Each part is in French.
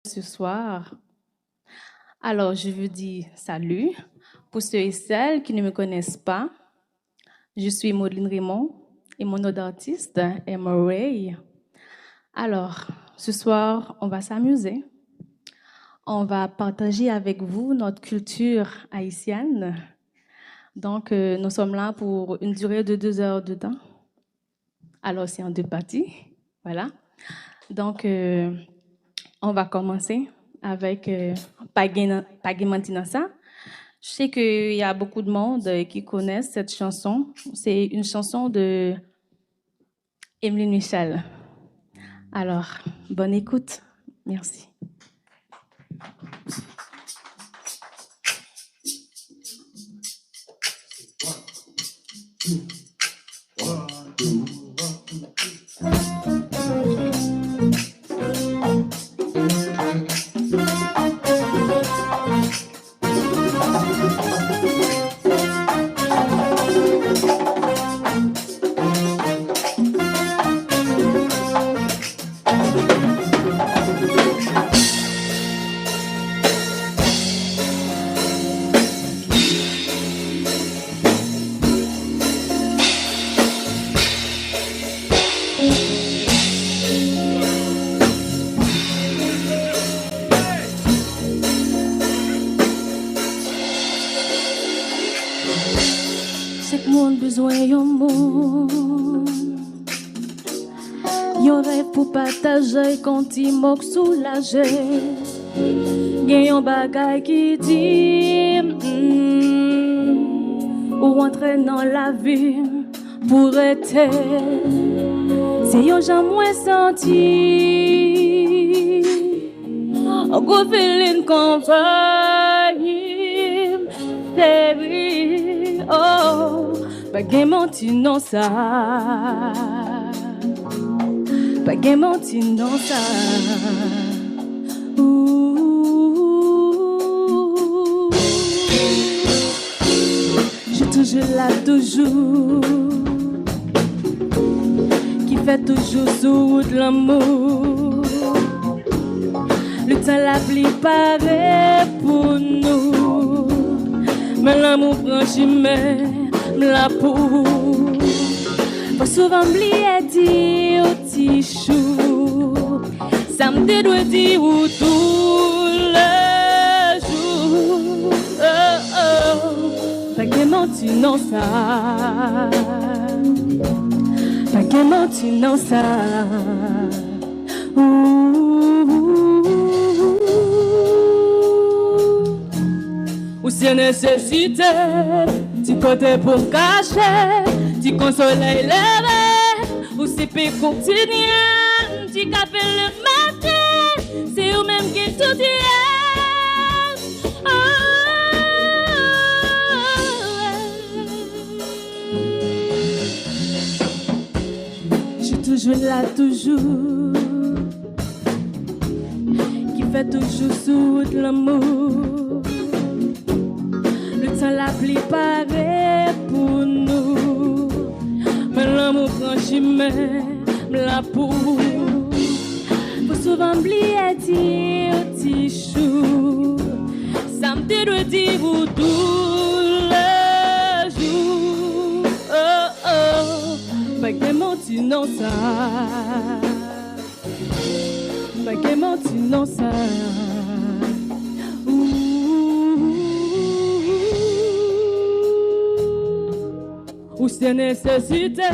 Ce soir. Alors, je vous dis salut. Pour ceux et celles qui ne me connaissent pas, je suis Maudeline Raymond et mon nom d'artiste est Murray. Alors, ce soir, on va s'amuser. On va partager avec vous notre culture haïtienne. Donc, nous sommes là pour une durée de 2 heures de temps. Alors, c'est en 2 parties. Voilà. Donc, on va commencer avec Pagé Mantinasa. Je sais qu'il y a beaucoup de monde qui connaissent cette chanson. C'est une chanson de Emeline Michel. Alors, bonne écoute. Merci. Chaque monde besoin d'un monde. Yon rêve pour partager quand il moque soulager. Gen yon bagay qui dit ou rentrer dans la vie pour être. C'est yon j'en moins senti. On go feeling convaincu. Oh, pas gen menti non ça. Pas gen menti non ça. Je toujours là toujours. Qui fait toujours sous de l'amour. Le temps la pli paraît pour nous. Mais l'amour prend chemin, la peau. Pas souvent oublier dire au petit chou. Ça me doit dire tout le jour. Oh, oh. Pas que menti non ça. Pas que menti non ça. Ou si nécessité, tu côté pour cacher, tu consoler lever, ou si peut continuer, tu café le matin, c'est ou même qui tout dit. Je suis toujours là, toujours, qui fait toujours sous de l'amour. La pli paraît pour nous. Mais l'amour prend chemin, la peau. Faut souvent oublier dire petit chou. Ça me doit dire vous tout le jour. Oh oh, pas que menti non ça. Pas que menti non ça. Ou c'est nécessité,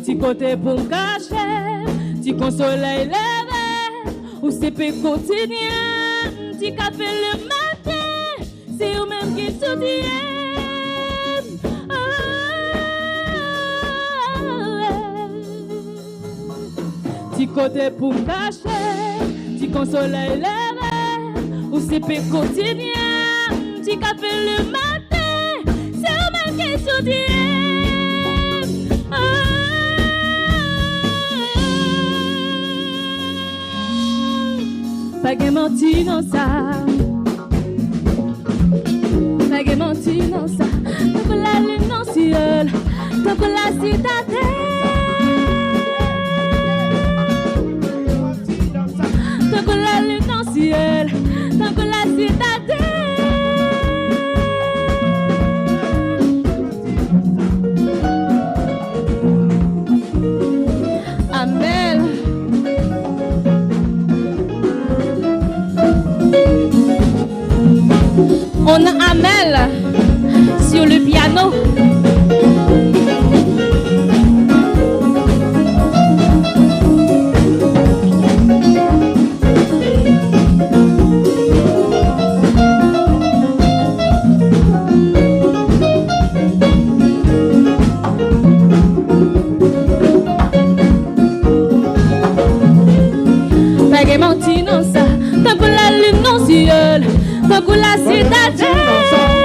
ti côté pour me cacher, ti consoler lever, ou c'est peut continuer, ti café le matin, c'est ou même qui tout dit. Ti côté pour me cacher, ti consoler lever, ou c'est peut continuer, ti café le matin, c'est ou même qui tout dit. Pas que menti non ça. Pas que menti non ça. Tant que la lune dans le ciel, tant que la citadelle. Tant que la lune dans le ciel. On a Amel sur le piano. Tant pour la lune non ciel, tant pour la citadelle.